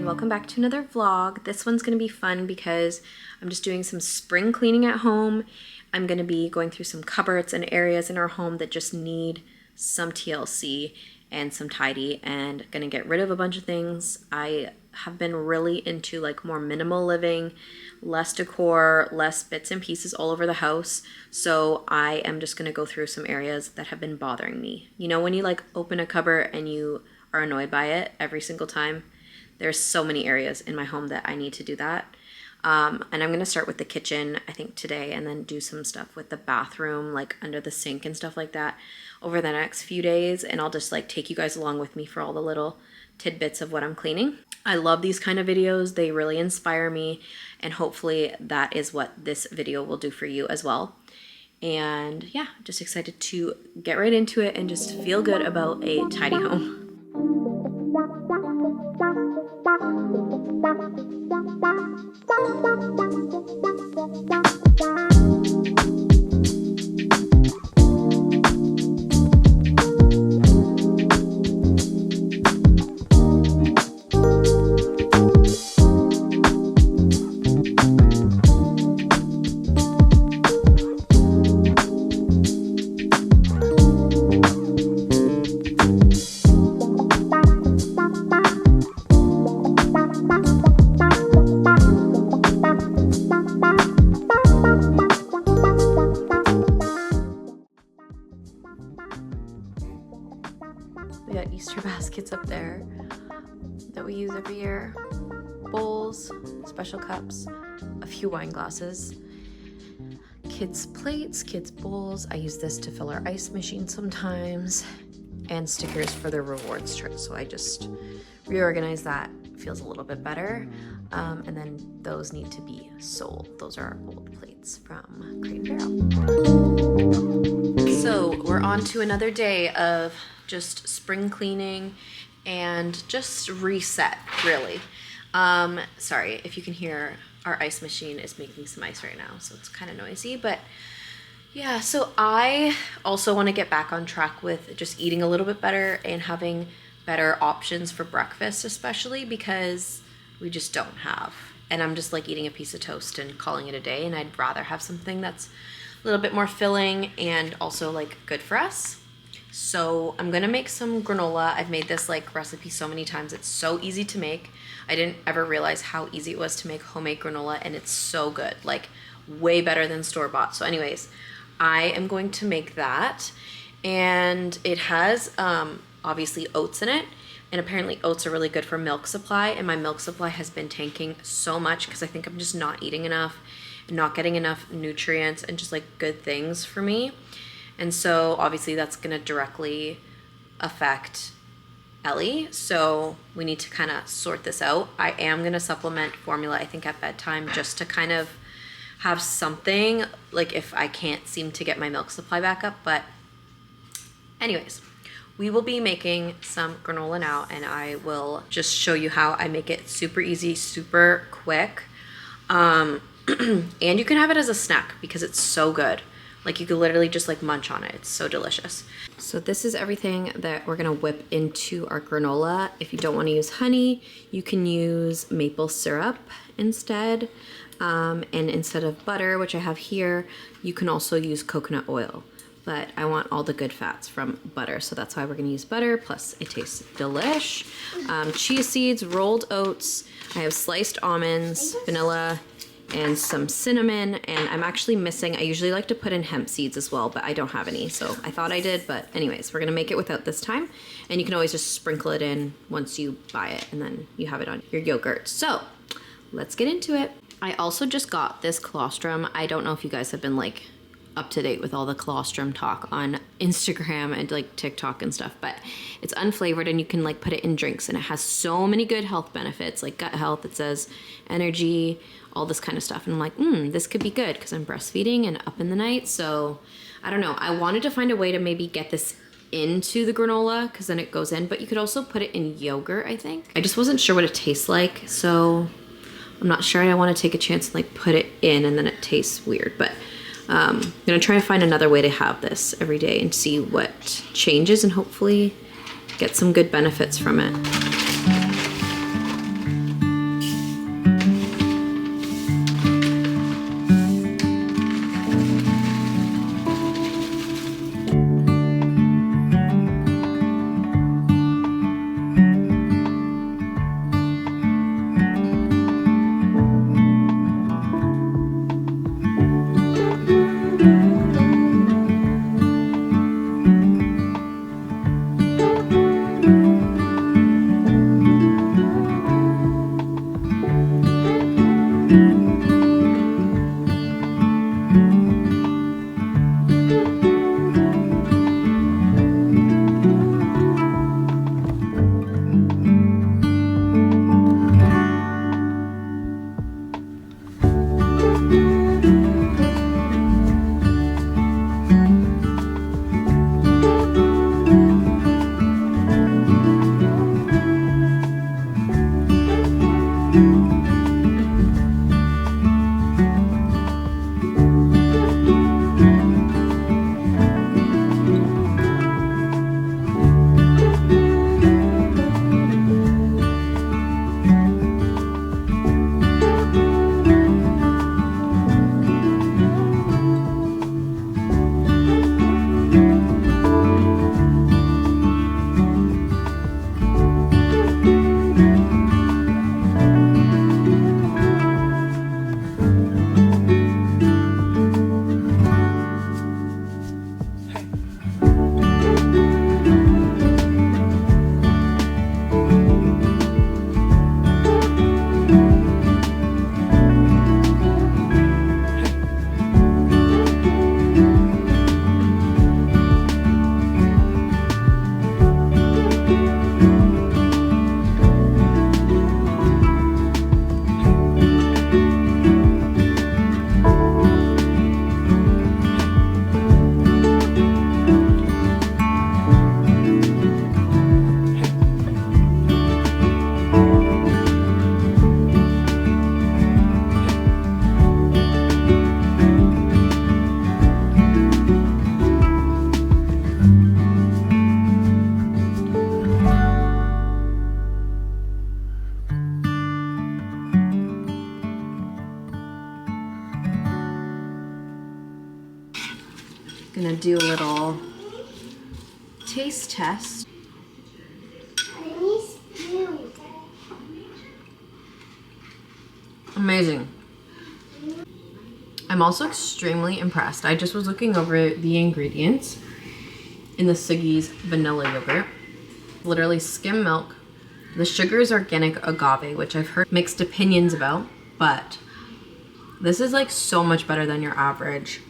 and welcome back to another vlog. This one's gonna be fun because I'm just doing some spring cleaning at home. I'm gonna be going through some cupboards and areas in our home that just need some TLC and some tidy, and gonna get rid of a bunch of things. I have been really into like more minimal living, less decor, less bits and pieces all over the house. So I am just gonna go through some areas that have been bothering me. You know, when you like open a cupboard and you are annoyed by it every single time? There's so many areas in my home that I need to do that. And I'm gonna start with the kitchen, I think today, and then do some stuff with the bathroom, like under the sink and stuff like that over the next few days. And I'll just like take you guys along with me for all the little tidbits of what I'm cleaning. I love these kind of videos. They really inspire me, and hopefully that is what this video will do for you as well. And yeah, just excited to get right into it and just feel good about a tidy home. We got Easter baskets up there that we use every year. Bowls, special cups, a few wine glasses, kids' plates, kids' bowls. I use this to fill our ice machine sometimes, and stickers for the rewards trip. So I just reorganize that. Feels a little bit better. And then those need to be sold. Those are our old plates from Crate and Barrel. So we're on to another day of just spring cleaning and just reset, really. Sorry if you can hear, our ice machine is making some ice right now, so it's kind of noisy, but yeah. So I also want to get back on track with just eating a little bit better and having better options for breakfast, especially because we just don't have. And I'm just like eating a piece of toast and calling it a day, and I'd rather have something that's a little bit more filling and also like good for us. So I'm gonna make some granola. I've made this like recipe so many times. It's so easy to make. I didn't ever realize how easy it was to make homemade granola, and it's so good, like way better than store-bought. So anyways, I am going to make that, and it has obviously oats in it, and apparently oats are really good for milk supply, and my milk supply has been tanking so much because I think I'm just not eating enough and not getting enough nutrients and just like good things for me. And so obviously that's gonna directly affect Ellie. So we need to kind of sort this out. I am gonna supplement formula, I think at bedtime, just to kind of have something, like if I can't seem to get my milk supply back up. But anyways, we will be making some granola now, and I will just show you how I make it super easy, super quick. And you can have it as a snack because it's so good. Like you could literally just like munch on it. It's so delicious. So this is everything that we're gonna whip into our granola. If you don't wanna use honey, you can use maple syrup instead. And instead of butter, which I have here, you can also use coconut oil. But I want all the good fats from butter, so that's why we're gonna use butter, plus it tastes delish. Chia seeds, rolled oats, I have sliced almonds, vanilla, and some cinnamon, and I'm actually missing, I usually like to put in hemp seeds as well, but I don't have any, so I thought I did. But anyways, we're gonna make it without this time, and you can always just sprinkle it in once you buy it, and then you have it on your yogurt. So let's get into it. I also just got this colostrum. I don't know if you guys have been like up to date with all the colostrum talk on Instagram and like TikTok and stuff, but it's unflavored and you can like put it in drinks, and it has so many good health benefits, like gut health, it says energy, all this kind of stuff. And I'm like, this could be good because I'm breastfeeding and up in the night. So I don't know, I wanted to find a way to maybe get this into the granola because then it goes in, but you could also put it in yogurt, I think. I just wasn't sure what it tastes like, so I'm not sure I want to take a chance and like put it in and then it tastes weird. But I'm gonna try to find another way to have this every day and see what changes, and hopefully get some good benefits from it. taste test. Amazing. I'm also extremely impressed. I just was looking over the ingredients in the Siggy's vanilla yogurt. Literally skim milk. The sugar is organic agave, which I've heard mixed opinions about, but this is like so much better than your average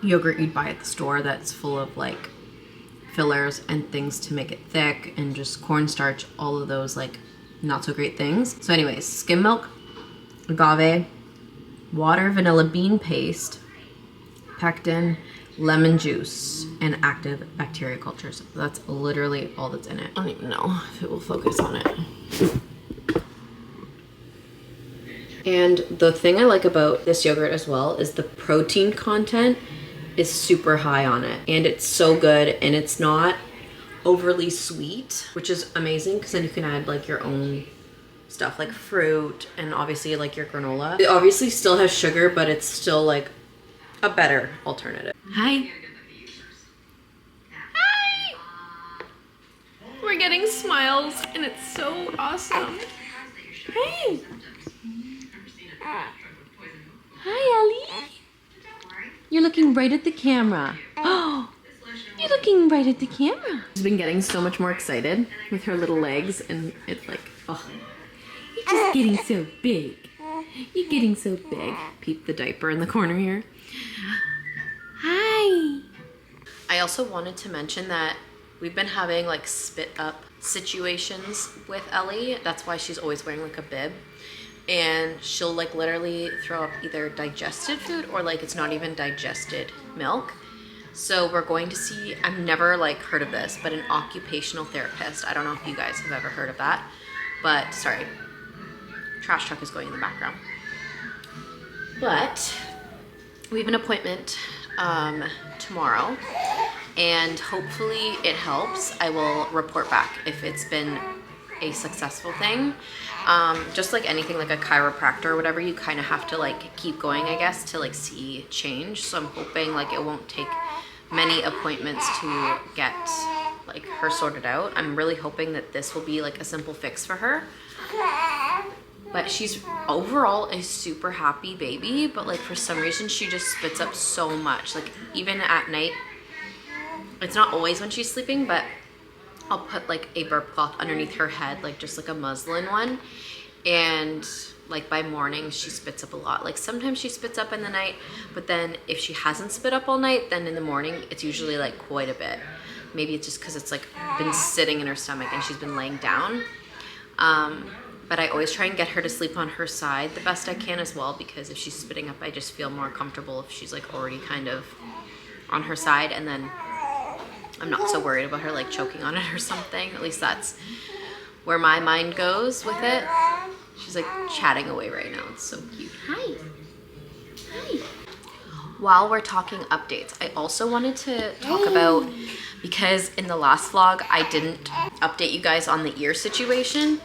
yogurt you'd buy at the store that's full of like fillers and things to make it thick and just cornstarch, all of those like not so great things. So anyways, skim milk, agave, water, vanilla bean paste, pectin, lemon juice, and active bacteria cultures. That's literally all that's in it. I don't even know if it will focus on it. And the thing I like about this yogurt as well is the protein content is super high on it. And it's so good, and it's not overly sweet, which is amazing because then you can add like your own stuff like fruit and obviously like your granola. It obviously still has sugar, but it's still like a better alternative. Hi. Hi. We're getting smiles and it's so awesome. Hey. Hi, Ellie. You're looking right at the camera. Oh, you're looking right at the camera. She's been getting so much more excited with her little legs, and it's like, oh, you're just getting so big. You're getting so big. Peep the diaper in the corner here. Hi. I also wanted to mention that we've been having like spit up situations with Ellie. That's why she's always wearing like a bib. And she'll like literally throw up either digested food or like it's not even digested milk. So we're going to see, I've never like heard of this, but an occupational therapist. I don't know if you guys have ever heard of that, but sorry, trash truck is going in the background. But we have an appointment tomorrow, and hopefully it helps. I will report back if it's been a successful thing. Just like anything, like a chiropractor or whatever, you kind of have to like keep going, I guess, to like see change. So I'm hoping like it won't take many appointments to get like her sorted out. I'm really hoping that this will be like a simple fix for her. But she's overall a super happy baby, but like for some reason she just spits up so much. Like even at night, it's not always when she's sleeping, but I'll put like a burp cloth underneath her head, like just like a muslin one. And like by morning she spits up a lot. Like sometimes she spits up in the night, but then if she hasn't spit up all night, then in the morning it's usually like quite a bit. Maybe it's just because it's like been sitting in her stomach and she's been laying down. But I always try and get her to sleep on her side the best I can as well, because if she's spitting up, I just feel more comfortable if she's like already kind of on her side, and then I'm not so worried about her like choking on it or something. At least that's where my mind goes with it. She's like chatting away right now. It's so cute. Hi. Hi. While we're talking updates, I also wanted to talk about, because in the last vlog, I didn't update you guys on the ear situation.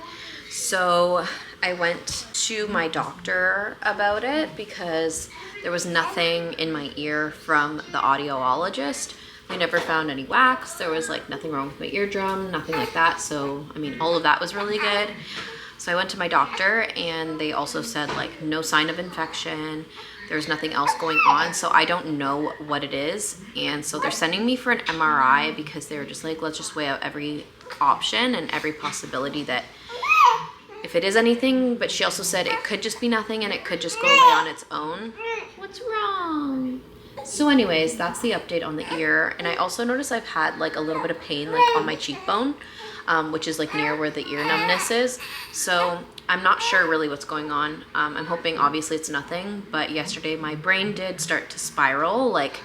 So I went to my doctor about it because there was nothing in my ear from the audiologist. We never found any wax. There was like nothing wrong with my eardrum, nothing like that. So, I mean, all of that was really good. So I went to my doctor and they also said like no sign of infection. There's nothing else going on. So I don't know what it is. And so they're sending me for an MRI because they were just like, let's just weigh out every option and every possibility that if it is anything, but she also said it could just be nothing and it could just go away on its own. What's wrong? So anyways, that's the update on the ear. And I also noticed I've had like a little bit of pain like on my cheekbone, which is like near where the ear numbness is. So I'm not sure really what's going on. I'm hoping obviously it's nothing, but yesterday my brain did start to spiral, like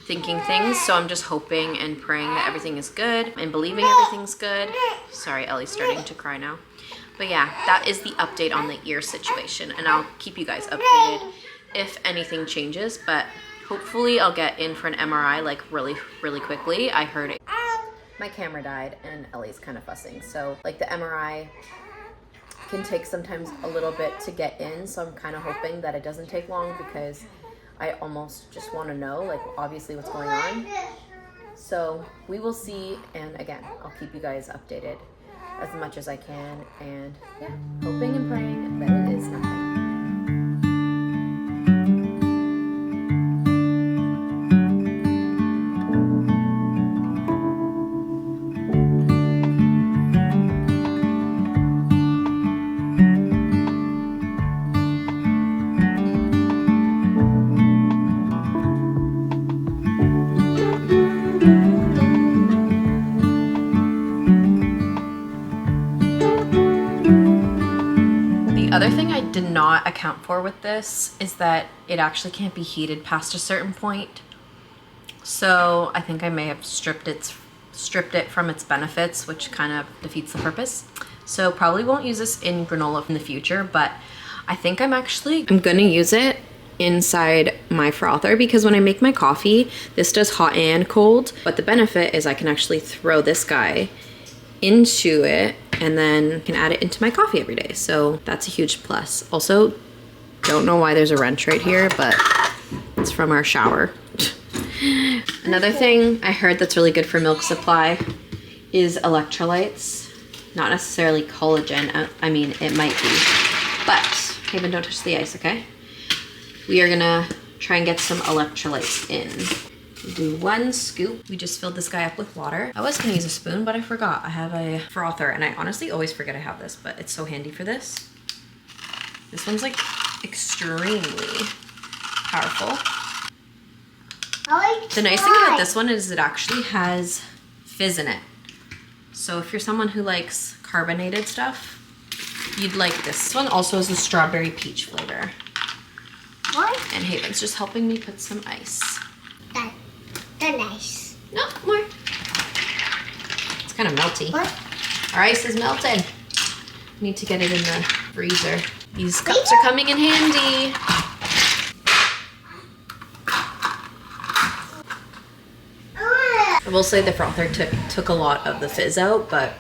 thinking things. So I'm just hoping and praying that everything is good and believing everything's good. Sorry, Ellie's starting to cry now. But yeah, that is the update on the ear situation, and I'll keep you guys updated if anything changes, but hopefully I'll get in for an MRI like really quickly. I heard it. My camera died and Ellie's kind of fussing, so like the MRI can take sometimes a little bit to get in, so I'm kind of hoping that it doesn't take long because I almost just want to know like obviously what's going on. So we will see, and again, I'll keep you guys updated as much as I can, and yeah, hoping and praying that it is nothing. The other thing I did not account for with this is that it actually can't be heated past a certain point. So I think I may have stripped it from its benefits, which kind of defeats the purpose. So probably won't use this in granola in the future, but I think I'm gonna use it inside my frother, because when I make my coffee, this does hot and cold, but the benefit is I can actually throw this guy into it and then can add it into my coffee every day. So that's a huge plus. Also, don't know why there's a wrench right here, but it's from our shower. Another thing I heard that's really good for milk supply is electrolytes. Not necessarily collagen. I mean, it might be. But, Haven, don't touch the ice, okay? We are gonna try and get some electrolytes in. We'll do 1 scoop. We just filled this guy up with water. I was gonna use a spoon, but I forgot. I have a frother, and I honestly always forget I have this, but it's so handy for this. This one's like extremely powerful. The nice thing about this one is it actually has fizz in it. So if you're someone who likes carbonated stuff, you'd like this. This one also has a strawberry peach flavor. What? And Haven's just helping me put some ice. They're nice. No, more. It's kind of melty. What? Our ice is melted. Need to get it in the freezer. These cups are coming in handy. I will say the frother took a lot of the fizz out, but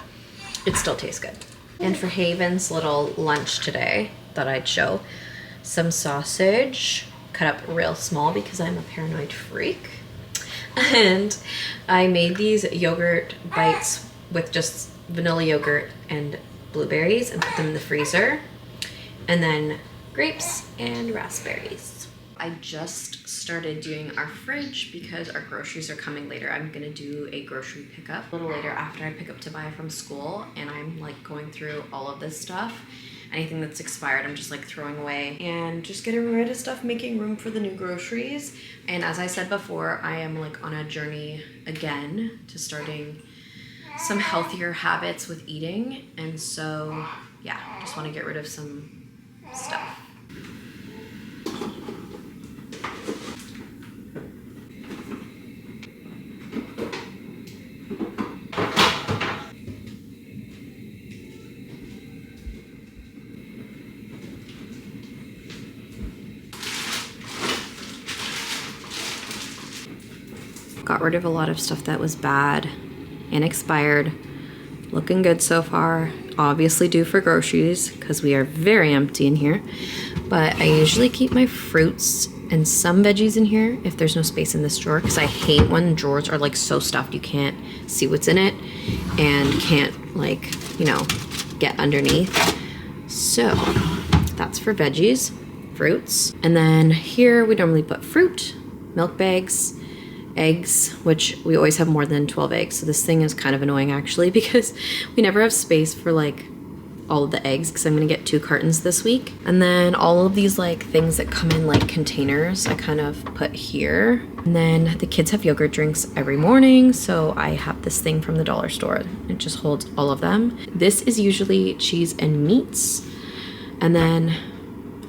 it still tastes good. And for Haven's little lunch today, thought I'd show some sausage cut up real small because I'm a paranoid freak. And I made these yogurt bites with just vanilla yogurt and blueberries and put them in the freezer. And then grapes and raspberries. I just started doing our fridge because our groceries are coming later. I'm gonna do a grocery pickup a little later after I pick up Tobiah from school, and I'm like going through all of this stuff. Anything that's expired, I'm just like throwing away and just getting rid of stuff, making room for the new groceries. And as I said before, I am like on a journey again to starting some healthier habits with eating. And so yeah, just want to get rid of some stuff. Got rid of a lot of stuff that was bad and expired. Looking good so far. Obviously due for groceries because we are very empty in here. But I usually keep my fruits and some veggies in here if there's no space in this drawer, because I hate when drawers are like so stuffed you can't see what's in it and can't like, you know, get underneath. So that's for veggies, fruits. And then here we normally put fruit, milk bags, eggs, which we always have more than 12 eggs. So this thing is kind of annoying actually because we never have space for like all of the eggs because I'm gonna get 2 cartons this week. And then all of these like things that come in like containers, I kind of put here. And then the kids have yogurt drinks every morning. So I have this thing from the dollar store. It just holds all of them. This is usually cheese and meats. And then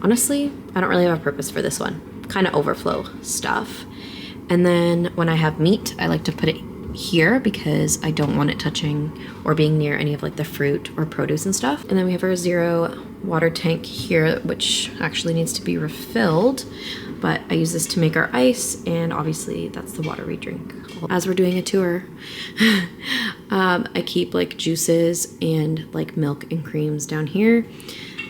honestly, I don't really have a purpose for this one. Kind of overflow stuff. And then when I have meat, I like to put it here because I don't want it touching or being near any of like the fruit or produce and stuff. And then we have our 0 water tank here, which actually needs to be refilled, but I use this to make our ice, and obviously that's the water we drink. As we're doing a tour, I keep like juices and like milk and creams down here.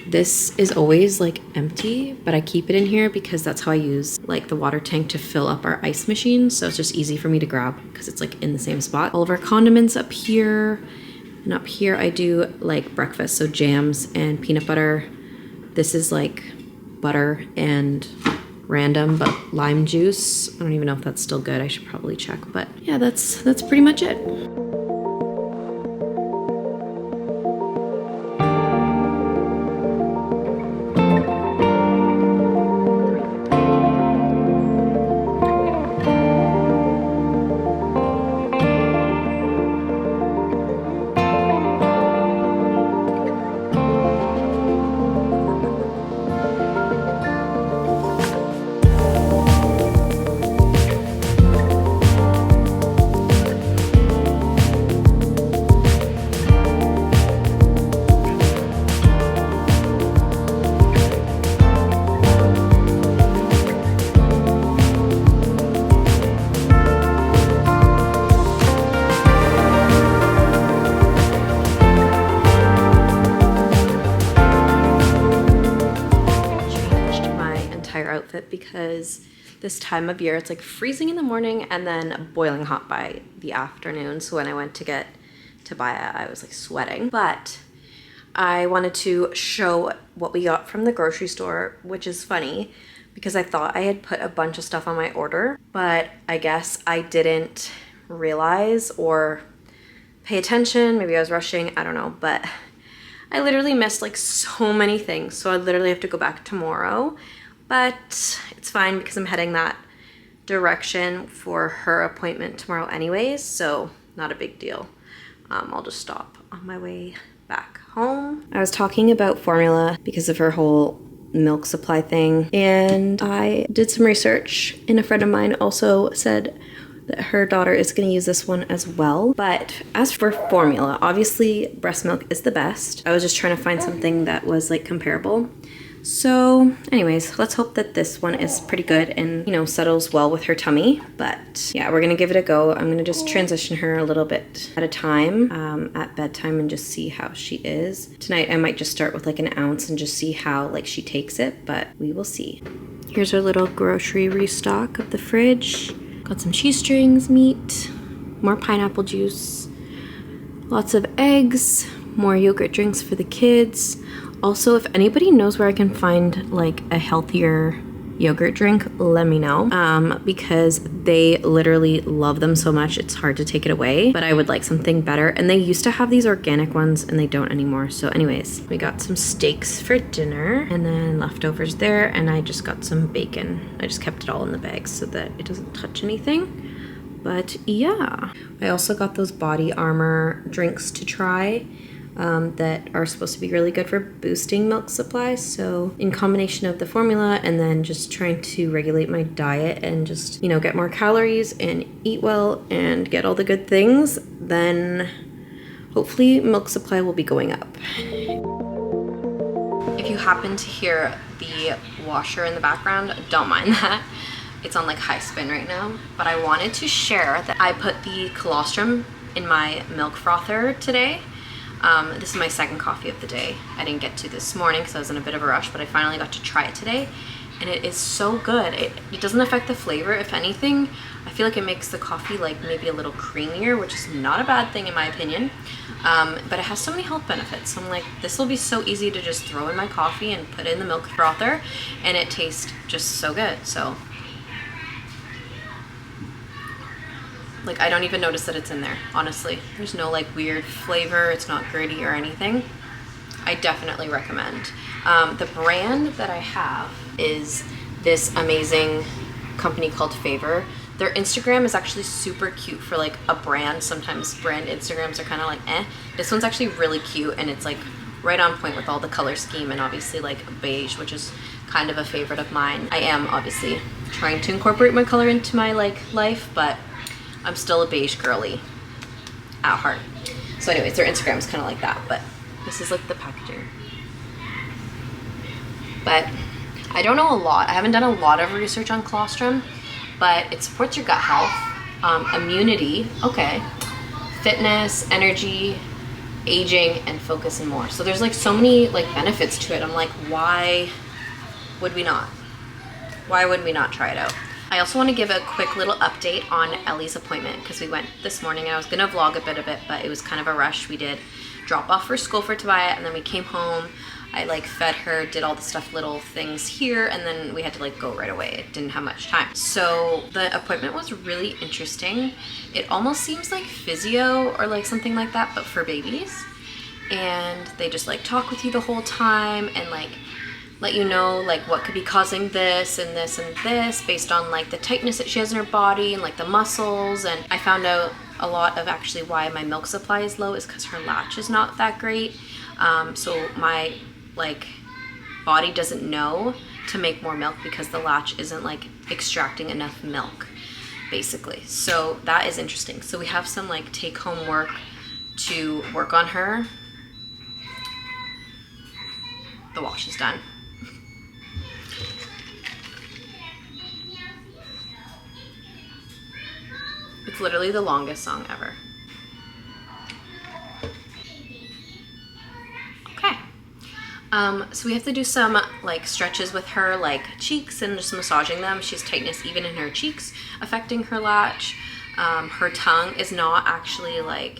This is always like empty, but I keep it in here because that's how I use like the water tank to fill up our ice machine. So it's just easy for me to grab because it's like in the same spot. All of our condiments up here, and up here I do like breakfast. So jams and peanut butter. This is like butter and random but lime juice. I don't even know if that's still good. I should probably check, but yeah, that's pretty much it. Outfit because this time of year it's like freezing in the morning and then boiling hot by the afternoon. So when I went to buy it, I was like sweating. But I wanted to show what we got from the grocery store, which is funny because I thought I had put a bunch of stuff on my order, but I guess I didn't realize or pay attention. Maybe I was rushing, I don't know, but I literally missed like so many things. So I literally have to go back tomorrow. But it's fine because I'm heading that direction for her appointment tomorrow anyways, so not a big deal. I'll just stop on my way back home. I was talking about formula because of her whole milk supply thing, and I did some research, and a friend of mine also said that her daughter is going to use this one as well. But as for formula, obviously breast milk is the best. I was just trying to find something that was like comparable. So anyways, let's hope that this one is pretty good and, you know, settles well with her tummy. But yeah, we're gonna give it a go. I'm gonna just transition her a little bit at a time at bedtime and just see how she is. Tonight I might just start with like an ounce and just see how like she takes it, but we will see. Here's our little grocery restock of the fridge. Got some cheese strings, meat, more pineapple juice, lots of eggs, more yogurt drinks for the kids. Also, if anybody knows where I can find like a healthier yogurt drink, let me know, because they literally love them so much it's hard to take it away, but I would like something better. And they used to have these organic ones and they don't anymore. So anyways, we got some steaks for dinner and then leftovers there, and I just got some bacon. I just kept it all in the bag so that it doesn't touch anything. But yeah, I also got those body armor drinks to try. That are supposed to be really good for boosting milk supply. So in combination of the formula and then just trying to regulate my diet and just, you know, get more calories and eat well and get all the good things, then hopefully milk supply will be going up. If you happen to hear the washer in the background, don't mind that. It's on like high spin right now, but I wanted to share that I put the colostrum in my milk frother today. This is my second coffee of the day. I didn't get to this morning because I was in a bit of a rush, but I finally got to try it today, and it is so good. It doesn't affect the flavor. If anything, I feel like it makes the coffee like maybe a little creamier, which is not a bad thing in my opinion. But it has so many health benefits. So I'm like, this will be so easy to just throw in my coffee and put in the milk frother, and it tastes just so good. So like, I don't even notice that it's in there, honestly. There's no like weird flavor. It's not gritty or anything. I definitely recommend. The brand that I have is this amazing company called Favor. Their Instagram is actually super cute for like a brand. Sometimes brand Instagrams are kind of like eh. This one's actually really cute, and it's like right on point with all the color scheme, and obviously like beige, which is kind of a favorite of mine. I am obviously trying to incorporate my color into my like life, but I'm still a beige girly at heart. So anyways, their Instagram is kind of like that, but this is like the packaging. But I don't know a lot. I haven't done a lot of research on colostrum, but it supports your gut health, immunity, okay, fitness, energy, aging and focusing more. So there's like so many like benefits to it. I'm like, why would we not? Why would we not try it out? I also want to give a quick little update on Ellie's appointment because we went this morning and I was gonna vlog a bit of it, but it was kind of a rush. We did drop off for school for Tobiah and then we came home. I like fed her, did all the stuff, little things here, and then we had to like go right away. It didn't have much time. So the appointment was really interesting. It almost seems like physio or like something like that, but for babies. And they just like talk with you the whole time and like let you know like what could be causing this and this and this based on like the tightness that she has in her body and like the muscles. And I found out a lot of actually why my milk supply is low is because her latch is not that great. So my like body doesn't know to make more milk because the latch isn't like extracting enough milk basically. So that is interesting. So we have some like take home work to work on her. The wash is done. It's literally the longest song ever. Okay. So we have to do some like stretches with her, like cheeks and just massaging them. She has tightness even in her cheeks, affecting her latch. Her tongue is not actually like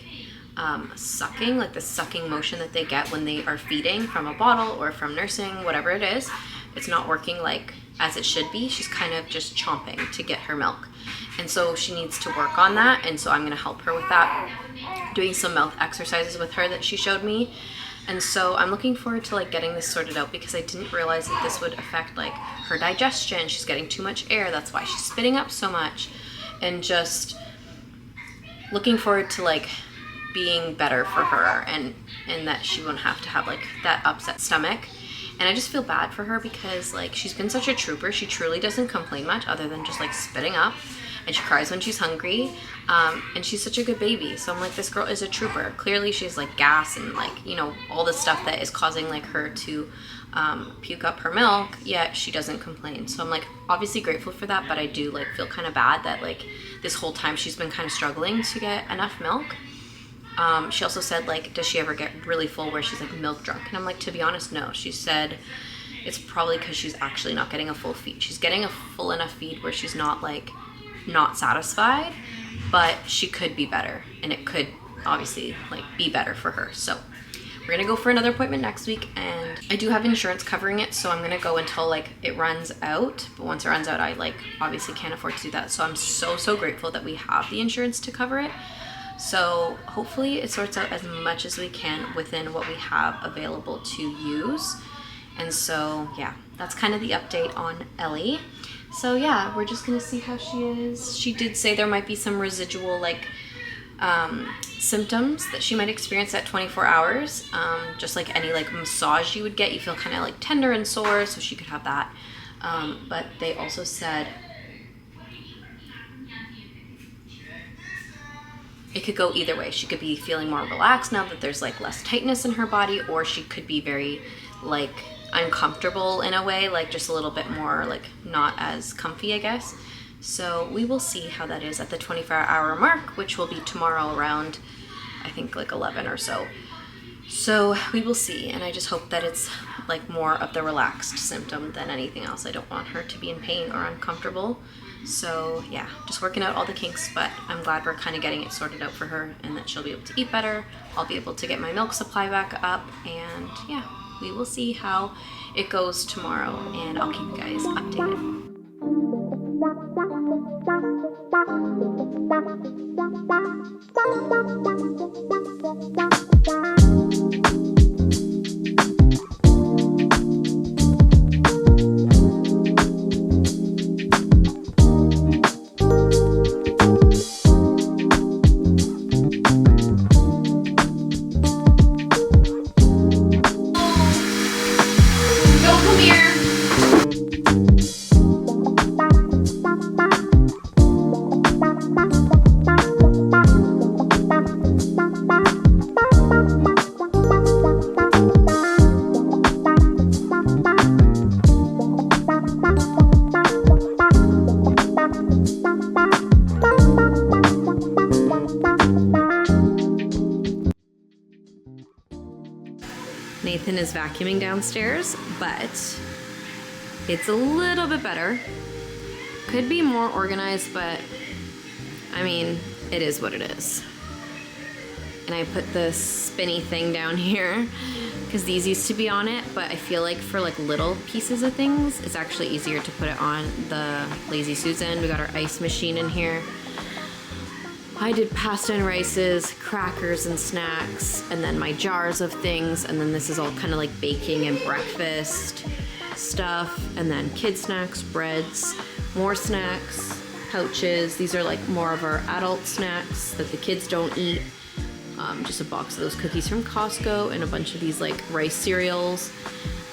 sucking, like the sucking motion that they get when they are feeding from a bottle or from nursing, whatever it is. It's not working like as it should be. She's kind of just chomping to get her milk. And so she needs to work on that. And so I'm gonna help her with that, doing some mouth exercises with her that she showed me. And so I'm looking forward to like getting this sorted out because I didn't realize that this would affect like her digestion. She's getting too much air. That's why she's spitting up so much. And just looking forward to like being better for her and that she won't have to have like that upset stomach. And I just feel bad for her because like she's been such a trooper. She truly doesn't complain much other than just like spitting up, and she cries when she's hungry, and she's such a good baby. So I'm like, this girl is a trooper. Clearly she's like gas and like, you know, all the stuff that is causing like her to puke up her milk, yet she doesn't complain. So I'm like obviously grateful for that, but I do like feel kind of bad that like this whole time she's been kind of struggling to get enough milk. She also said like, does she ever get really full where she's like milk drunk? And I'm like, to be honest, no. She said it's probably because she's actually not getting a full feed. She's getting a full enough feed where she's not like not satisfied, but she could be better, and it could obviously like be better for her. So we're gonna go for another appointment next week, and I do have insurance covering it, so I'm gonna go until like it runs out. But once it runs out, I like obviously can't afford to do that. So I'm so grateful that we have the insurance to cover it. So hopefully it sorts out as much as we can within what we have available to use. And so yeah, that's kind of the update on Ellie. So yeah, we're just gonna see how she is. She did say there might be some residual like symptoms that she might experience at 24 hours. Just like any like massage you would get, you feel kind of like tender and sore, so she could have that. But they also said it could go either way. She could be feeling more relaxed now that there's like less tightness in her body, or she could be very like uncomfortable in a way, like just a little bit more like not as comfy, I guess. So we will see how that is at the 24-hour mark, which will be tomorrow around, I think like 11 or so. So we will see, and I just hope that it's like more of the relaxed symptom than anything else. I don't want her to be in pain or uncomfortable. So yeah, just working out all the kinks, but I'm glad we're kind of getting it sorted out for her and that she'll be able to eat better. I'll be able to get my milk supply back up, and yeah, we will see how it goes tomorrow, and I'll keep you guys updated. Nathan is vacuuming downstairs, but it's a little bit better. Could be more organized, but I mean, it is what it is. And I put the spinny thing down here because these used to be on it, but I feel like for like little pieces of things, it's actually easier to put it on the Lazy Susan. We got our ice machine in here. I did pasta and rices, crackers and snacks, and then my jars of things, and then this is all kind of like baking and breakfast stuff, and then kid snacks, breads, more snacks, pouches. These are like more of our adult snacks that the kids don't eat. Just a box of those cookies from Costco and a bunch of these like rice cereals.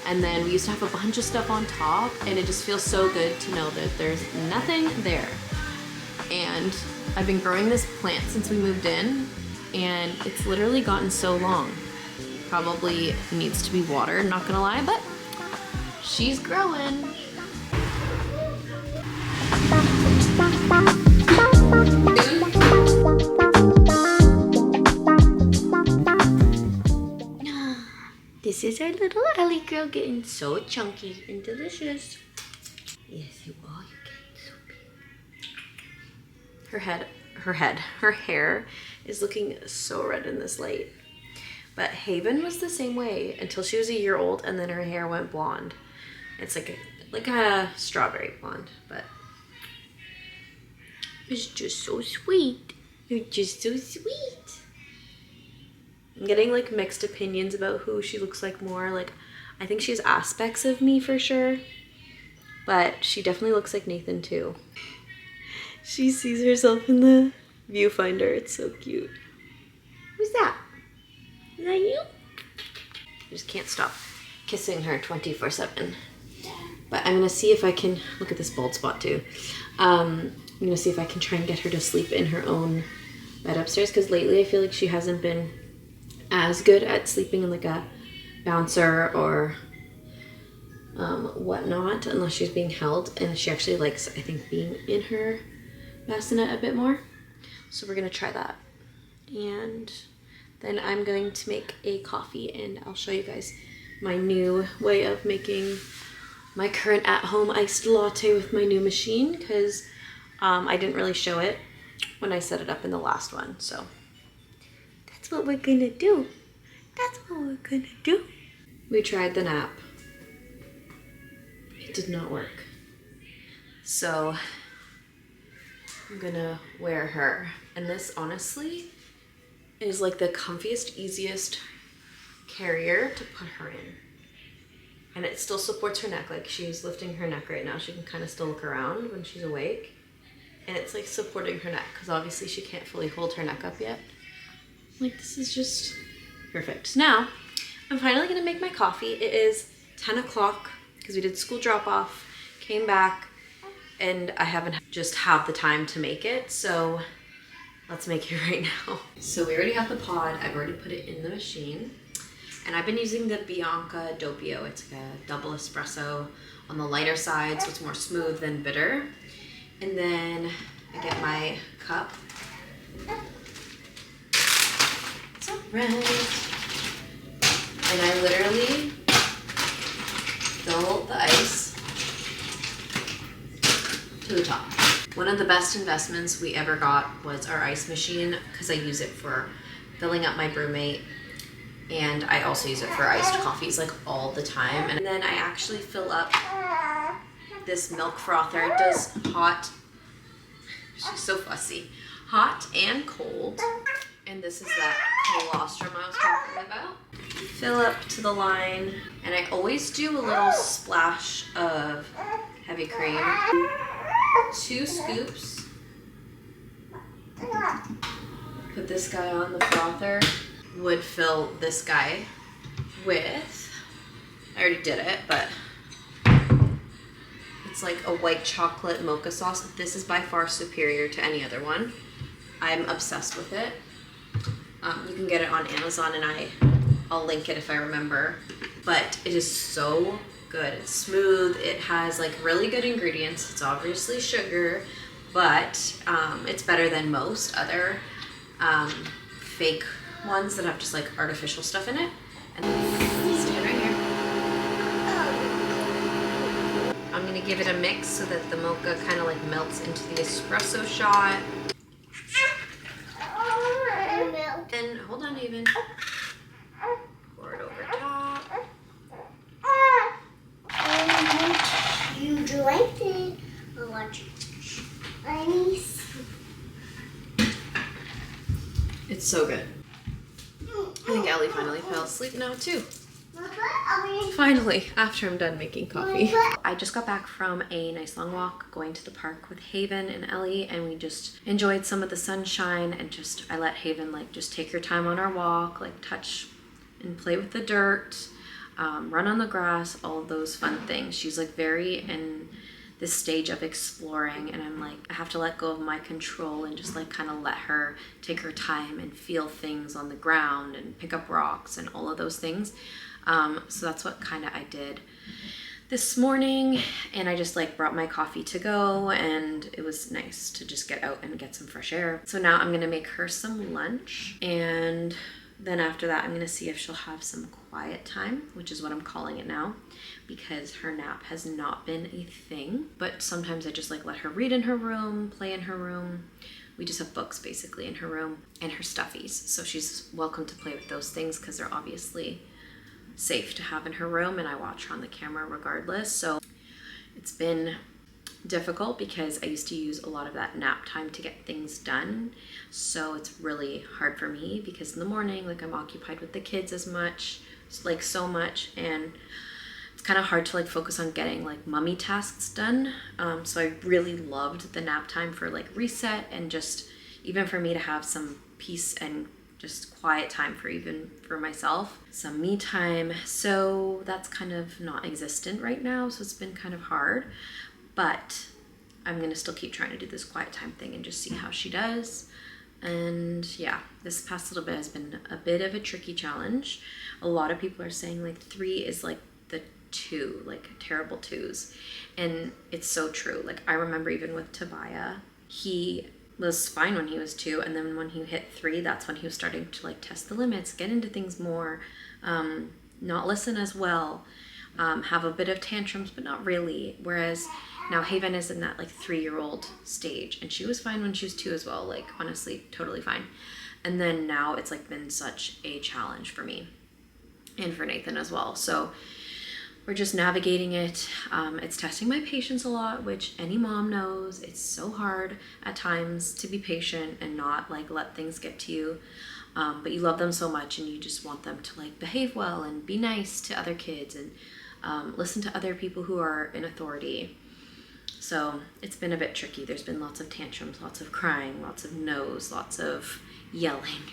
And then we used to have a bunch of stuff on top, and it just feels so good to know that there's nothing there. And I've been growing this plant since we moved in, and it's literally gotten so long. Probably needs to be watered, not gonna lie, but she's growing. This is our little Ellie girl getting so chunky and delicious. Yes, you are. You're getting so big. Her hair is looking so red in this light. But Haven was the same way until she was a year old, and then her hair went blonde. It's like a strawberry blonde, but it's just so sweet. You're just so sweet. I'm getting like mixed opinions about who she looks like more. Like, I think she has aspects of me for sure, but she definitely looks like Nathan too. She sees herself in the viewfinder. It's so cute. Who's that? Is that you? I just can't stop kissing her 24/7. But I'm gonna see if I can, look at this bald spot too. I'm gonna see if I can try and get her to sleep in her own bed upstairs, because lately I feel like she hasn't been as good at sleeping in like a bouncer or whatnot, unless she's being held, and she actually likes, I think, being in her bassinet a bit more. So we're gonna try that, and then I'm going to make a coffee, and I'll show you guys my new way of making my current at-home iced latte with my new machine, because I didn't really show it when I set it up in the last one. So that's what we're gonna do. That's what we're gonna do. We tried the nap. It did not work. So I'm gonna wear her. And this honestly is like the comfiest, easiest carrier to put her in. And it still supports her neck. Like, she's lifting her neck right now. She can kind of still look around when she's awake. And it's like supporting her neck, because obviously she can't fully hold her neck up yet. Like, this is just perfect. Now, I'm finally gonna make my coffee. It is 10 o'clock because we did school drop off, came back, and I haven't just have the time to make it. So let's make it right now. So we already have the pod. I've already put it in the machine. And I've been using the Bianca Doppio. It's like a double espresso on the lighter side, so it's more smooth than bitter. And then I get my cup. It's all right. And I literally fill the ice to the top. One of the best investments we ever got was our ice machine, because I use it for filling up my brewmate, and I also use it for iced coffees like all the time. And then I actually fill up this milk frother. It does hot, she's so fussy, hot and cold. And this is that colostrum I was talking about. Fill up to the line, and I always do a little splash of heavy cream. 2 scoops. Put this guy on the frother. Would fill this guy with, I already did it, but it's like a white chocolate mocha sauce. This is by far superior to any other one. I'm obsessed with it. You can get it on Amazon, and I'll link it if I remember, but it is so good. It's smooth. It has like really good ingredients. It's obviously sugar, but it's better than most other fake ones that have just like artificial stuff in it. And I'm gonna give it a mix so that the mocha kind of like melts into the espresso shot. And hold on, Haven. Pour it over top. You like it? I want you. Nice. It's so good. I think Ellie finally fell asleep now too. Finally, after I'm done making coffee. I just got back from a nice long walk going to the park with Haven and Ellie, and we just enjoyed some of the sunshine, and I let Haven like just take her time on our walk, like touch and play with the dirt, run on the grass, all of those fun things. She's like very in this stage of exploring, and I'm like, I have to let go of my control and just like kind of let her take her time and feel things on the ground and pick up rocks and all of those things. So that's what kind of I did this morning, and I just like brought my coffee to go, and it was nice to just get out and get some fresh air. So now I'm gonna make her some lunch, and then after that I'm gonna see if she'll have some quiet time, which is what I'm calling it now, because her nap has not been a thing. But sometimes I just like let her read in her room, play in her room. We just have books basically in her room, and her stuffies, so she's welcome to play with those things because they're obviously safe to have in her room, and I watch her on the camera regardless. So it's been difficult because I used to use a lot of that nap time to get things done, so it's really hard for me because in the morning like I'm occupied with the kids as much, like so much, and it's kind of hard to like focus on getting like mummy tasks done. So I really loved the nap time for like reset, and just even for me to have some peace and just quiet time for myself, some me time. So that's kind of not existent right now, so it's been kind of hard, but I'm gonna still keep trying to do this quiet time thing and just see how she does. And yeah, this past little bit has been a bit of a tricky challenge. A lot of people are saying like 3 is like the 2, like terrible 2s, and it's so true. Like I remember even with Tabaya, he was fine when he was 2, and then when he hit 3, that's when he was starting to like test the limits, get into things more, not listen as well, have a bit of tantrums, but not really. Whereas now Haven is in that like 3-year-old stage, and she was fine when she was 2 as well, like honestly totally fine. And then now it's like been such a challenge for me and for Nathan as well. So we're just navigating it. It's testing my patience a lot, which any mom knows. It's so hard at times to be patient and not like let things get to you. But you love them so much, and you just want them to like behave well and be nice to other kids, and listen to other people who are in authority. So it's been a bit tricky. There's been lots of tantrums, lots of crying, lots of no's, lots of yelling.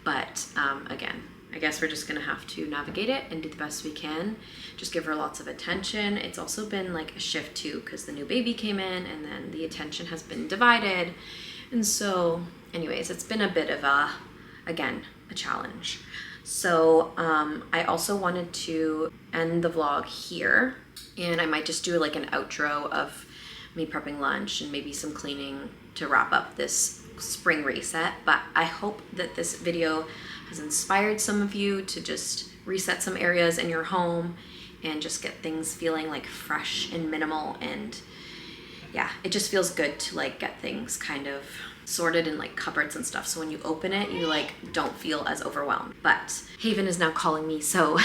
But again, I guess we're just gonna have to navigate it and do the best we can. Just give her lots of attention. It's also been like a shift too, because the new baby came in, and then the attention has been divided. And so anyways, it's been a bit of again, a challenge. So I also wanted to end the vlog here, and I might just do like an outro of me prepping lunch and maybe some cleaning to wrap up this spring reset. But I hope that this video has inspired some of you to just reset some areas in your home and just get things feeling like fresh and minimal. And yeah, it just feels good to like get things kind of sorted in like cupboards and stuff, so when you open it you like don't feel as overwhelmed. But Haven is now calling me, so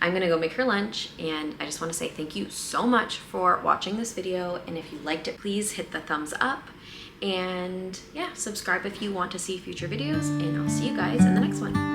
I'm gonna go make her lunch, and I just want to say thank you so much for watching this video, and if you liked it, please hit the thumbs up, and yeah, subscribe if you want to see future videos, and I'll see you guys in the next one.